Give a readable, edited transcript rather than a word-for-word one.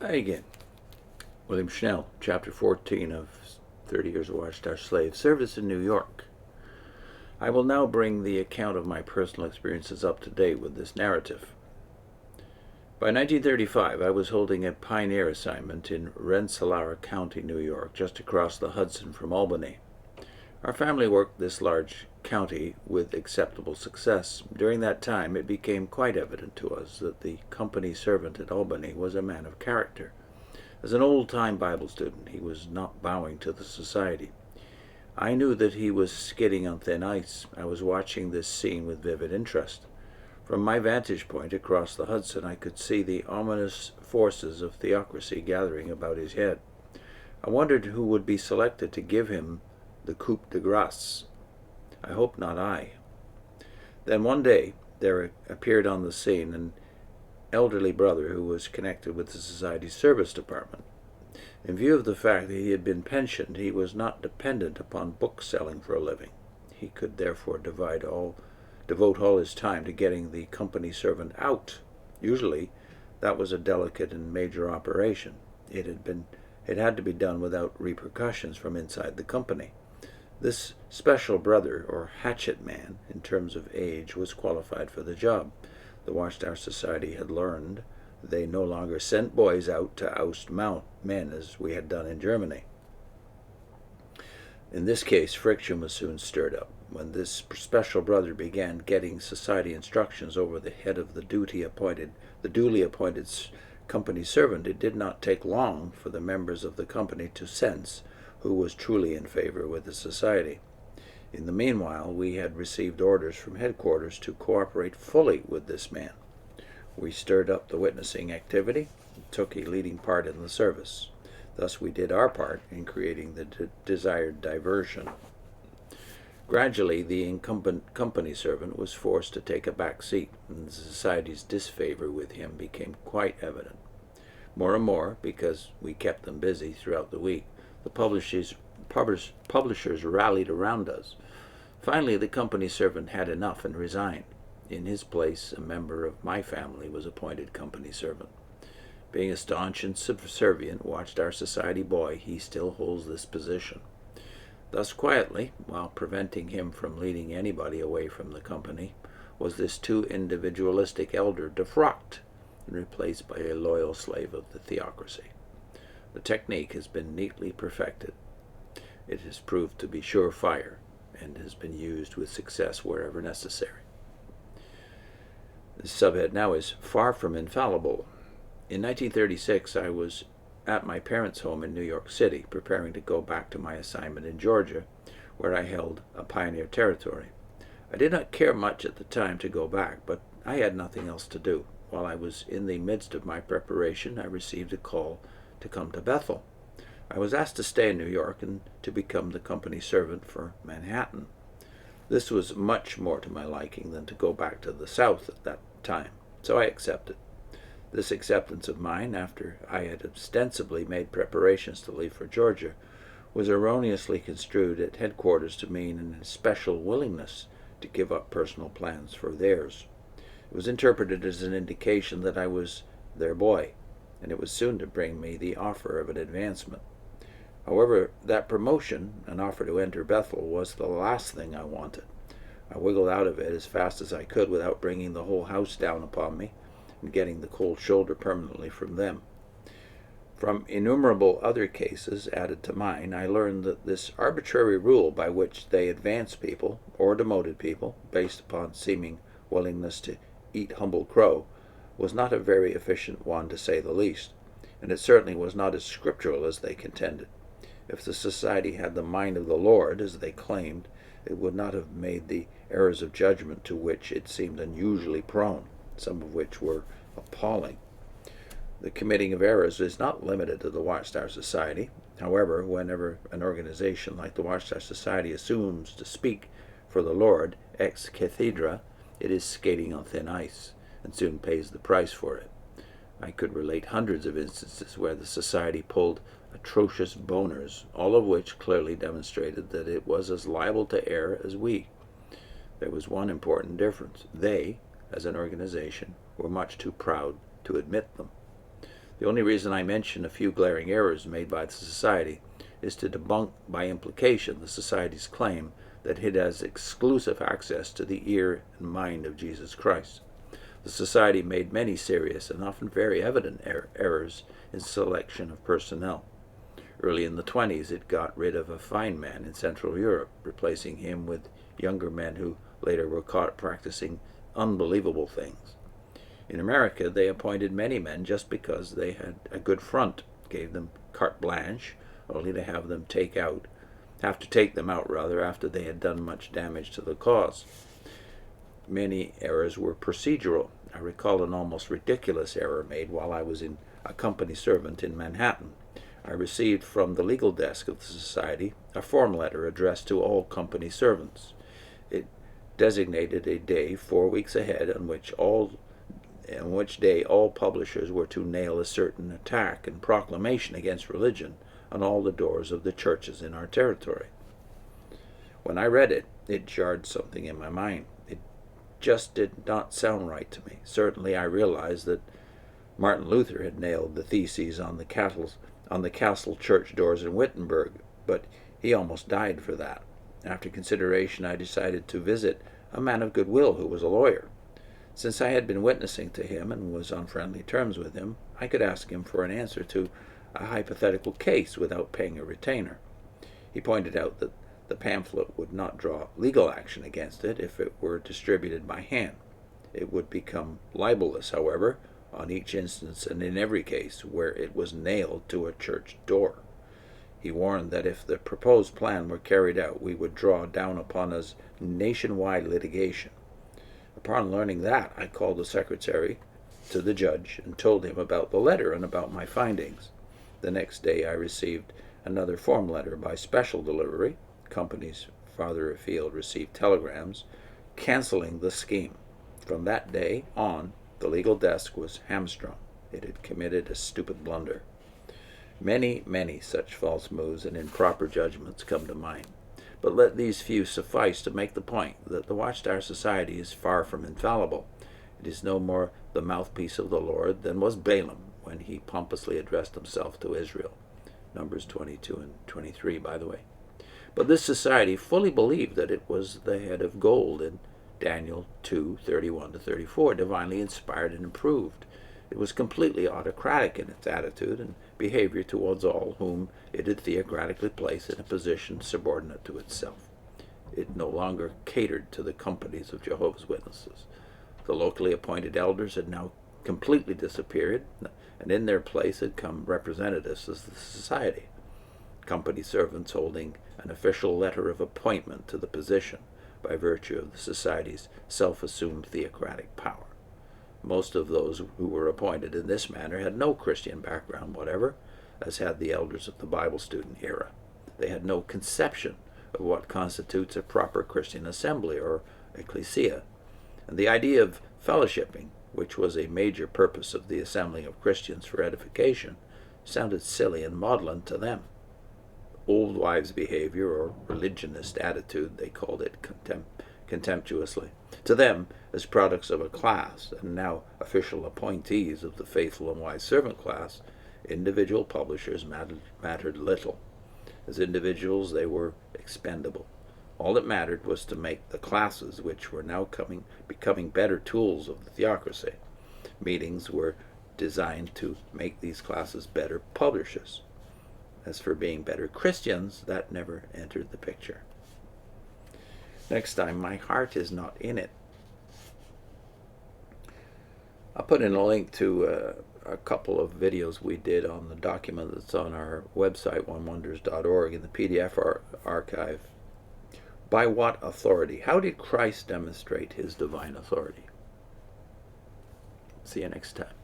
Hi again. William Schnell, Chapter 14 of 30 Years of Watchtower Slave Service in New York. I will now bring the account of my personal experiences up to date with this narrative. By 1935, I was holding a pioneer assignment in Rensselaer County, New York, just across the Hudson from Albany. Our family worked this large county with acceptable success. During that time, it became quite evident to us that the company servant at Albany was a man of character. As an old-time Bible student, he was not bowing to the society. I knew that he was skidding on thin ice. I was watching this scene with vivid interest. From my vantage point across the Hudson, I could see the ominous forces of theocracy gathering about his head. I wondered who would be selected to give him the coup de grace. I hope not I. Then one day there appeared on the scene an elderly brother who was connected with the society's service department. In view of the fact that he had been pensioned, he was not dependent upon book selling for a living. He could therefore devote all his time to getting the company servant out. Usually, that was a delicate and major operation. It had to be done without repercussions from inside the company. This special brother, or hatchet man, in terms of age, was qualified for the job. The Watchtower Society had learned they no longer sent boys out to oust men as we had done in Germany. In this case, friction was soon stirred up. When this special brother began getting society instructions over the head of the duly appointed company servant, it did not take long for the members of the company to sense who was truly in favor with the society. In the meanwhile, we had received orders from headquarters to cooperate fully with this man. We stirred up the witnessing activity and took a leading part in the service. Thus we did our part in creating the desired diversion. Gradually, the incumbent company servant was forced to take a back seat, and the society's disfavor with him became quite evident. More and more, because we kept them busy throughout the week, the publishers rallied around us. Finally, the company servant had enough and resigned. In his place, a member of my family was appointed company servant. Being a staunch and subservient Watchtower Society boy, he still holds this position. Thus quietly, while preventing him from leading anybody away from the company, was this too individualistic elder defrocked and replaced by a loyal slave of the theocracy. The technique has been neatly perfected. It has proved to be surefire and has been used with success wherever necessary. The subhead now is far from infallible. In 1936, I was at my parents' home in New York City, preparing to go back to my assignment in Georgia, where I held a pioneer territory. I did not care much at the time to go back, but I had nothing else to do. While I was in the midst of my preparation, I received a call to come to Bethel. I was asked to stay in New York and to become the company servant for Manhattan. This was much more to my liking than to go back to the South at that time, so I accepted. This acceptance of mine, after I had ostensibly made preparations to leave for Georgia, was erroneously construed at headquarters to mean an especial willingness to give up personal plans for theirs. It was interpreted as an indication that I was their boy, and it was soon to bring me the offer of an advancement. However, that promotion, an offer to enter Bethel, was the last thing I wanted. I wiggled out of it as fast as I could without bringing the whole house down upon me and getting the cold shoulder permanently from them. From innumerable other cases added to mine, I learned that this arbitrary rule by which they advanced people, or demoted people, based upon seeming willingness to eat humble crow, was not a very efficient one, to say the least, and it certainly was not as scriptural as they contended. If the society had the mind of the Lord, as they claimed, it would not have made the errors of judgment to which it seemed unusually prone, some of which were appalling. The committing of errors is not limited to the Watchtower Society. However, whenever an organization like the Watchtower Society assumes to speak for the Lord ex cathedra, it is skating on thin ice, and soon pays the price for it. I could relate hundreds of instances where the society pulled atrocious boners, all of which clearly demonstrated that it was as liable to err as we. There was one important difference. They, as an organization, were much too proud to admit them. The only reason I mention a few glaring errors made by the Society is to debunk by implication the Society's claim that it has exclusive access to the ear and mind of Jesus Christ. The Society made many serious and often very evident errors in selection of personnel. Early in the 1920s, it got rid of a fine man in Central Europe, replacing him with younger men who later were caught practicing unbelievable things. In America, they appointed many men just because they had a good front, gave them carte blanche, only to have to take them out after they had done much damage to the cause. Many errors were procedural. I recall an almost ridiculous error made while I was a company servant in Manhattan. I received from the legal desk of the Society a form letter addressed to all company servants. It designated a day 4 weeks ahead on which day all publishers were to nail a certain attack and proclamation against religion on all the doors of the churches in our territory. When I read it, it jarred something in my mind. It just did not sound right to me. Certainly I realized that Martin Luther had nailed the theses on the castle church doors in Wittenberg, but he almost died for that. After consideration, I decided to visit a man of goodwill who was a lawyer. Since I had been witnessing to him and was on friendly terms with him, I could ask him for an answer to a hypothetical case without paying a retainer. He pointed out that the pamphlet would not draw legal action against it if it were distributed by hand. It would become libelous, however, on each instance and in every case where it was nailed to a church door. He warned that if the proposed plan were carried out, we would draw down upon us nationwide litigation. Upon learning that, I called the secretary to the judge and told him about the letter and about my findings. The next day I received another form letter by special delivery. Companies farther afield received telegrams canceling the scheme. From that day on, the legal desk was hamstrung. It had committed a stupid blunder. Many, many such false moves and improper judgments come to mind. But let these few suffice to make the point that the Watchtower Society is far from infallible. It is no more the mouthpiece of the Lord than was Balaam when he pompously addressed himself to Israel. Numbers 22 and 23, by the way. But this society fully believed that it was the head of gold in Daniel 2:31-34, divinely inspired and approved. It was completely autocratic in its attitude and behavior towards all whom it had theocratically placed in a position subordinate to itself. It no longer catered to the companies of Jehovah's Witnesses. The locally appointed elders had now completely disappeared, and in their place had come representatives of the society, company servants holding an official letter of appointment to the position by virtue of the society's self-assumed theocratic power. Most of those who were appointed in this manner had no Christian background whatever, as had the elders of the Bible student era. They had no conception of what constitutes a proper Christian assembly or ecclesia, and the idea of fellowshipping, which was a major purpose of the assembling of Christians for edification, sounded silly and maudlin to them. Old wives' behavior, or religionist attitude, they called it contemptuously, to them as products of a class, and now official appointees of the faithful and wise servant class, individual publishers mattered little. As individuals, they were expendable. All that mattered was to make the classes, which were now becoming better tools of the theocracy. Meetings were designed to make these classes better publishers. As for being better Christians, that never entered the picture. Next time, my heart is not in it. I'll put in a link to a couple of videos we did on the document that's on our website, onewonders.org, in the PDF archive. By what authority? How did Christ demonstrate his divine authority? See you next time.